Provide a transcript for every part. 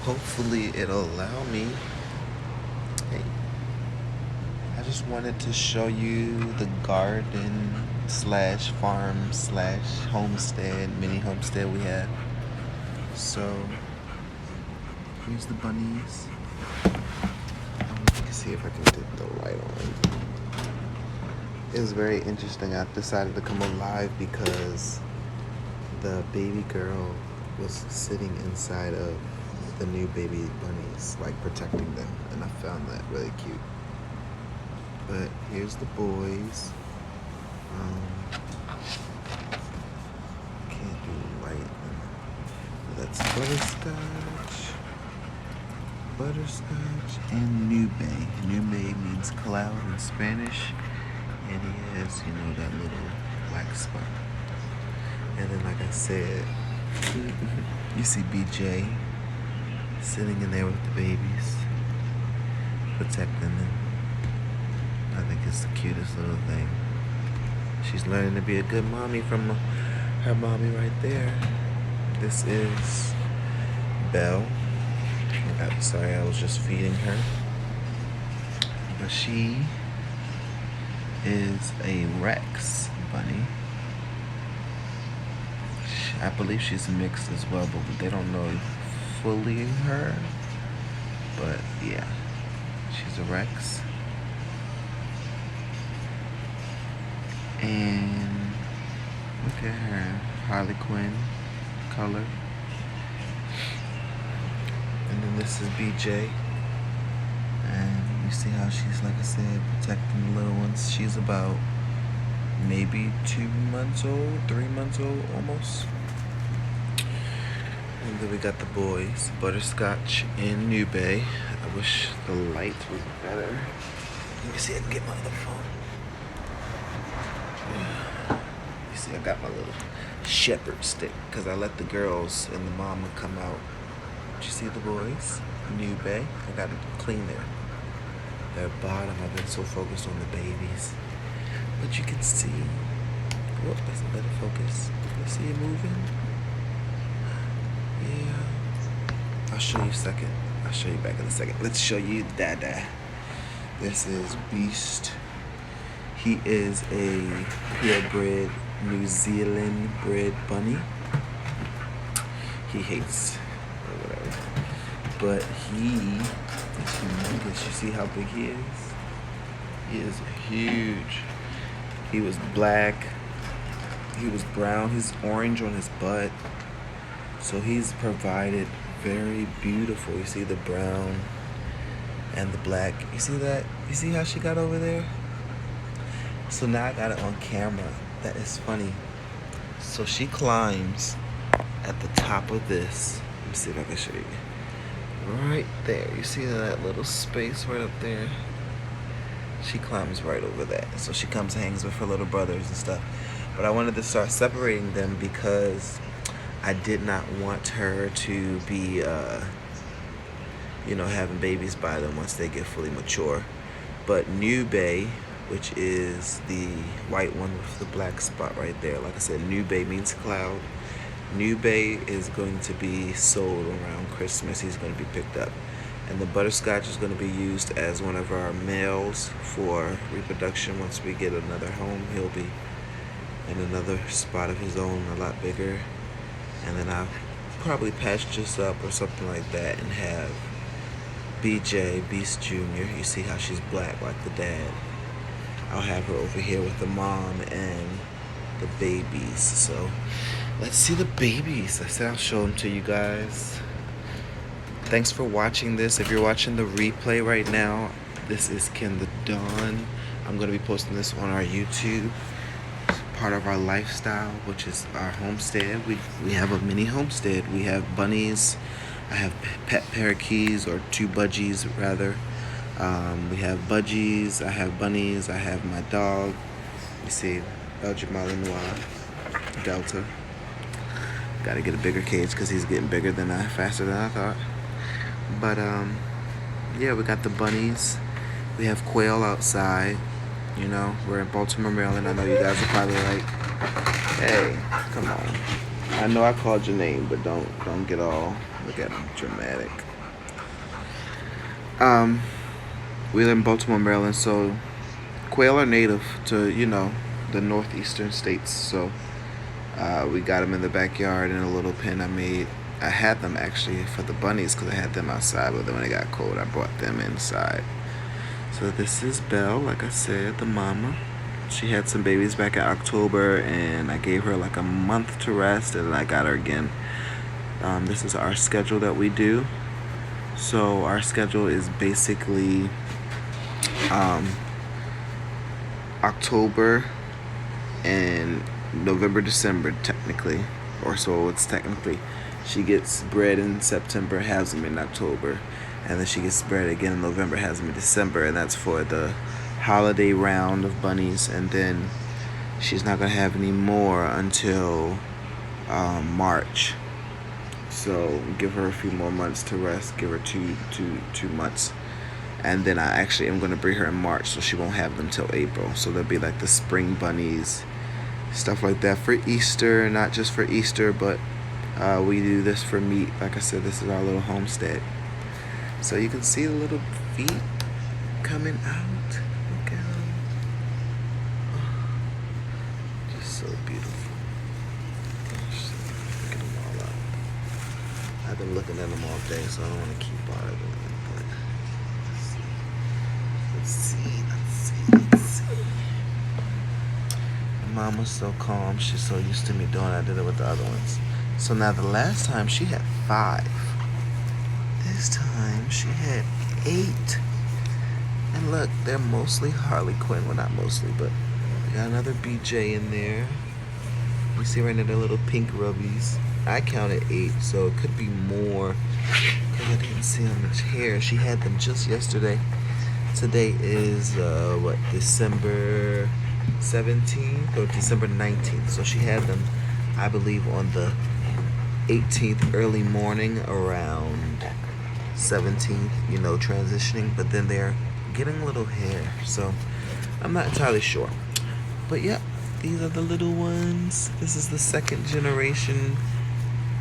Hopefully it'll allow me. Hey, I just wanted to show you the garden slash farm slash homestead, mini homestead we have. So here's the bunnies. You can see if I can get the light on. It was very interesting. I decided to come on live because the baby girl was sitting inside of the new baby bunnies, like protecting them, and I found that really cute. But here's the boys. Can't do light. That's butterscotch, and nube. Nube means cloud in Spanish, and he has, that little black spot. And then, like I said, you see BJ sitting in there with the babies, protecting them. I think it's the cutest little thing. She's learning to be a good mommy from her mommy right there. This is Belle. Sorry, I was just feeding her. But she is a Rex bunny. I believe she's mixed as well, but they don't know fully her. But yeah, she's a Rex. And look at her Harley Quinn color. And then this is BJ. And you see how she's, like I said, protecting the little ones. She's about maybe 2 months old, 3 months old almost. And then we got the boys, Butterscotch and Nube. I wish the light was better. Let me see if I can get my other phone. You see, I got my little shepherd stick because I let the girls and the mama come out. Did you see the boys? Nube. I got to clean their bottom. I've been so focused on the babies. But you can see. Oh, that's a better focus. You see it moving? Yeah. I'll show you a second. I'll show you back in a second. Let's show you Dada. This is Beast. He is a purebred New Zealand bred bunny. He hates or whatever. But he is humongous. You see how big he is? He is huge. He was black. He was brown. He's orange on his butt. So he's provided very beautiful. You see the brown and the black. You see that? You see how she got over there? So now I got it on camera. That is funny. So she climbs at the top of this. Let me see if I can show you. Right there. You see that little space right up there? She climbs right over that. So she comes and hangs with her little brothers and stuff. But I wanted to start separating them because I did not want her to be, having babies by them once they get fully mature. But Nube, which is the white one with the black spot right there. Like I said, Nube means cloud. Nube is going to be sold around Christmas. He's going to be picked up. And the Butterscotch is going to be used as one of our males for reproduction. Once we get another home, he'll be in another spot of his own, a lot bigger. And then I'll probably patch this up or something like that and have BJ, Beast Jr. You see how she's black like the dad. I'll have her over here with the mom and the babies. So let's see the babies. I said I'll show them to you guys. Thanks for watching this. If you're watching the replay right now, this is Ken the Dawn. I'm going to be posting this on our YouTube. It's part of our lifestyle, which is our homestead. We have a mini homestead. We have bunnies. I have pet parakeets, or 2 budgies rather. We have budgies. I have bunnies. I have my dog. You see, Belgian Malinois, Delta. Got to get a bigger cage because he's getting bigger faster than I thought. But yeah, we got the bunnies. We have quail outside. We're in Baltimore, Maryland. I know you guys are probably like, hey, come on. I know I called your name, but don't get all, look at him, dramatic. Um, we live in Baltimore, Maryland, so quail are native to, the northeastern states. So we got them in the backyard in a little pen I made. I had them actually for the bunnies because I had them outside, but then when it got cold, I brought them inside. So this is Belle, like I said, the mama. She had some babies back in October, and I gave her like a month to rest, and then I got her again. This is our schedule that we do. So our schedule is basically October and November, December, technically, or so it's technically. She gets bred in September, has them in October, and then she gets bred again in November, has them in December, and that's for the holiday round of bunnies. And then she's not gonna have any more until March. So give her a few more months to rest. Give her two months, and then I actually am gonna breed her in March, so she won't have them till April. So they'll be like the spring bunnies, stuff like that for Easter. Not just for Easter, but we do this for meat. Like I said, this is our little homestead. So you can see the little feet coming out. Look at them. Oh, just so beautiful. Gosh, look at them all up. I've been looking at them all day, so I don't want to keep bothering them. But let's see. Mama's so calm. She's so used to me doing it. I did it with the other ones. So now the last time she had 5. This time she had 8. And look, they're mostly Harlequin. Well, not mostly, but we got another BJ in there. You see right now the little pink rubbies. I counted 8, so it could be more because I didn't see how much hair. She had them just yesterday. Today is December 17th or December 19th. So she had them, I believe, on the 18th early morning around 17th, transitioning. But then they're getting a little hair, so I'm not entirely sure. But yeah, these are the little ones. This is the second generation.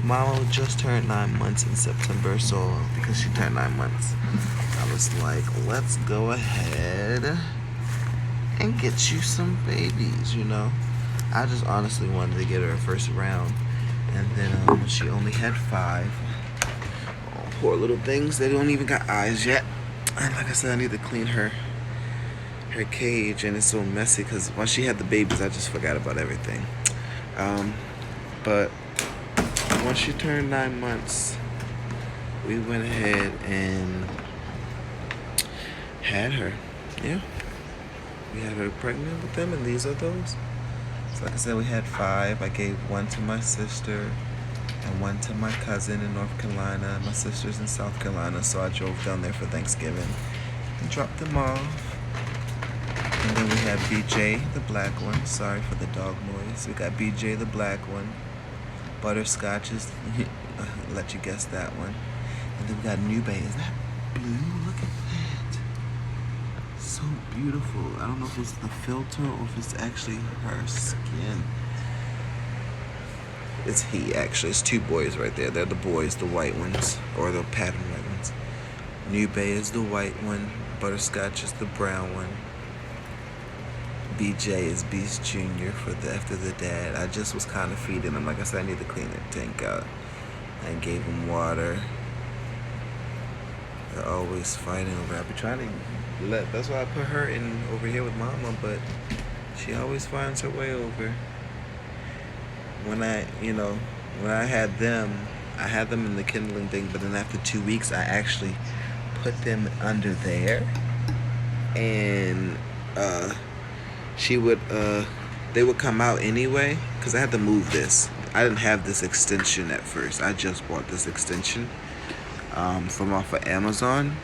Mama just turned 9 months in September, so because she turned 9 months, I was like, let's go ahead and get you some babies, I just honestly wanted to get her a first round. And then she only had 5. Oh, poor little things. They don't even got eyes yet. And like I said, I need to clean her cage, and it's so messy because once she had the babies, I just forgot about everything. But once she turned 9 months, we went ahead and had her. Yeah. We had her pregnant with them, and these are those. So like I said, we had 5. I gave 1 to my sister and 1 to my cousin in North Carolina. My sister's in South Carolina, so I drove down there for Thanksgiving and dropped them off. And then we had BJ, the black one. Sorry for the dog noise. We got BJ, the black one. Butterscotch is, let you guess that one. And then we got Nube. Is that blue? Look at that. So beautiful. I don't know if it's the filter or if it's actually her skin. It's he, actually. It's 2 boys right there. They're the boys, the white ones, or the pattern white ones. Nube is the white one. Butterscotch is the brown one. BJ is Beast Jr. after the dad. I just was kind of feeding him. Like I said, I need to clean that tank out. I gave him water. They're always fighting over. I be trying to that's why I put her in over here with Mama, but she always finds her way over. When I had them in the kindling thing, but then after 2 weeks, I actually put them under there, and they would come out anyway, because I had to move this. I didn't have this extension at first. I just bought this extension from off of Amazon.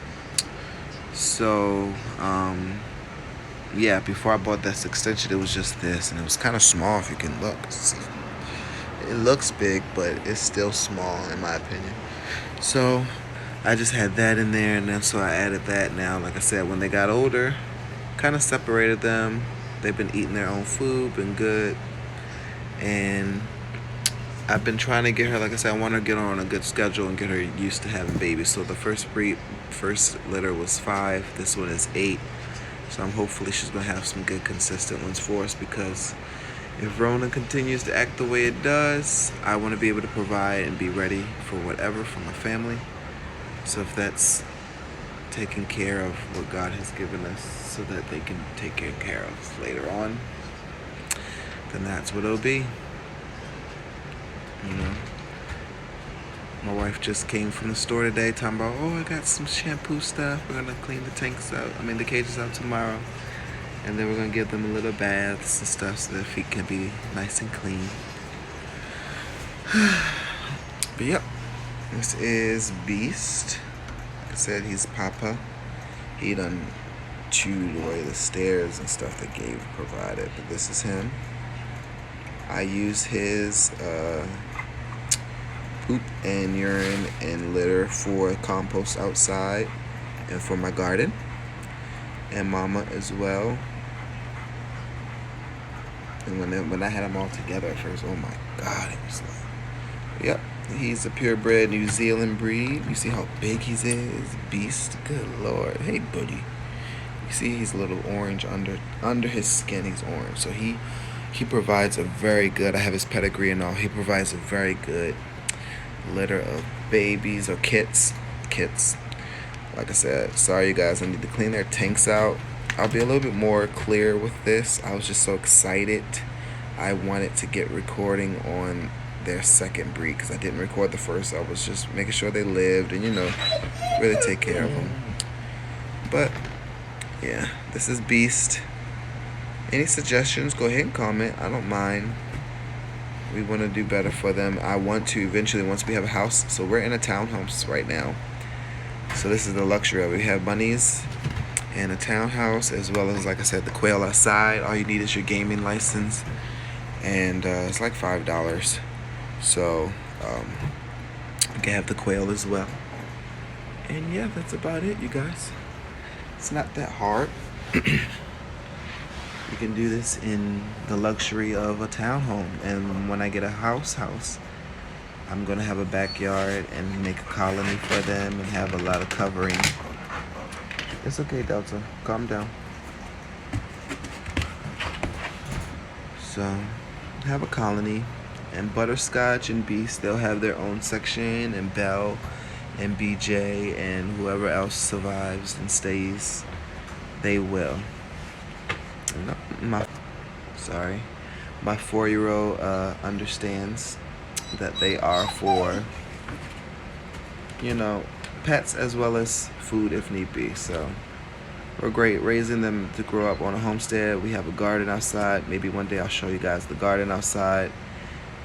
So, yeah, before I bought this extension, it was just this, and it was kind of small if you can look. It looks big, but it's still small in my opinion. So, I just had that in there, and then so I added that. Now, like I said, when they got older, kind of separated them. They've been eating their own food, been good, and I've been trying to get her, like I said, I want to get her on a good schedule and get her used to having babies. So the first litter was 5. This one is 8. So hopefully she's going to have some good consistent ones for us, because if Rona continues to act the way it does, I want to be able to provide and be ready for whatever for my family. So if that's taking care of what God has given us so that they can take care of us later on, then that's what it'll be. You know, my wife just came from the store today talking about, oh, I got some shampoo stuff. We're gonna clean the the cages out tomorrow, and then we're gonna give them a little baths and stuff so their feet can be nice and clean. But yep, this is Beast. Like I said, he's Papa. He done chewed away the stairs and stuff that Gabe provided, but this is him. I use his poop and urine and litter for compost outside and for my garden, and Mama as well. And when I had them all together at first, oh my God, it was like, yep, he's a purebred New Zealand breed. You see how big he is? Beast. Good Lord. Hey, buddy. You see he's a little orange under his skin. He's orange. So he provides a very good, I have his pedigree and all, he provides a very good litter of babies or kits. Like I said, sorry you guys, I need to clean their tanks out. I'll be a little bit more clear with this. I was just so excited. I wanted to get recording on their second breed because I didn't record the first. I was just making sure they lived and, you know, really take care of them. But yeah, this is Beast. Any suggestions, go ahead and comment. I don't mind. We want to do better for them. I want to eventually, once we have a house. So we're in a townhouse right now. So this is the luxury of it. We have bunnies and a townhouse, as well as, like I said, the quail outside. All you need is your gaming license. And it's like $5. So you can have the quail as well. And yeah, that's about it, you guys. It's not that hard. You can do this in the luxury of a townhome. And when I get a house, I'm going to have a backyard and make a colony for them and have a lot of covering. It's okay, Delta. Calm down. So, have a colony. And Butterscotch and Beast, they'll have their own section. And Belle and BJ and whoever else survives and stays, they will. My 4-year-old understands that they are for, you know, pets as well as food if need be. So we're great raising them to grow up on a homestead. We have a garden outside. Maybe one day I'll show you guys the garden outside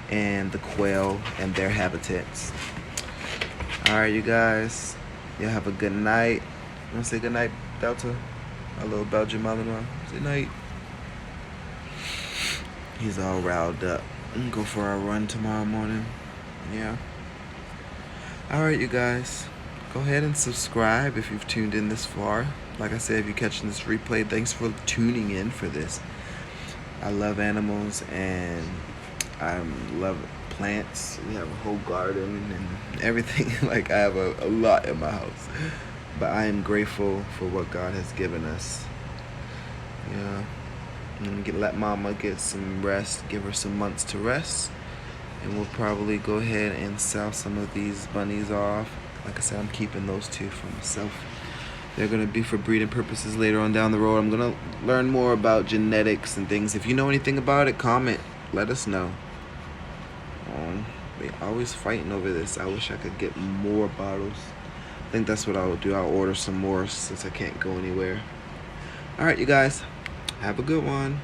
and the quail and their habitats. All right, you guys, y'all have a good night. You want to say good night, Delta? My little Belgian Malinois. Say night. He's all riled up. Go for a run tomorrow morning. Yeah. Alright, you guys. Go ahead and subscribe if you've tuned in this far. Like I said, if you're catching this replay, thanks for tuning in for this. I love animals and I love plants. We have a whole garden and everything. Like, I have a lot in my house. But I am grateful for what God has given us. Yeah. Let Mama get some rest. Give her some months to rest. And we'll probably go ahead and sell some of these bunnies off. Like I said, I'm keeping those 2 for myself. They're going to be for breeding purposes later on down the road. I'm going to learn more about genetics and things. If you know anything about it, comment. Let us know. They always fighting over this. I wish I could get more bottles. I think that's what I'll do. I'll order some more since I can't go anywhere. Alright, you guys. Have a good one.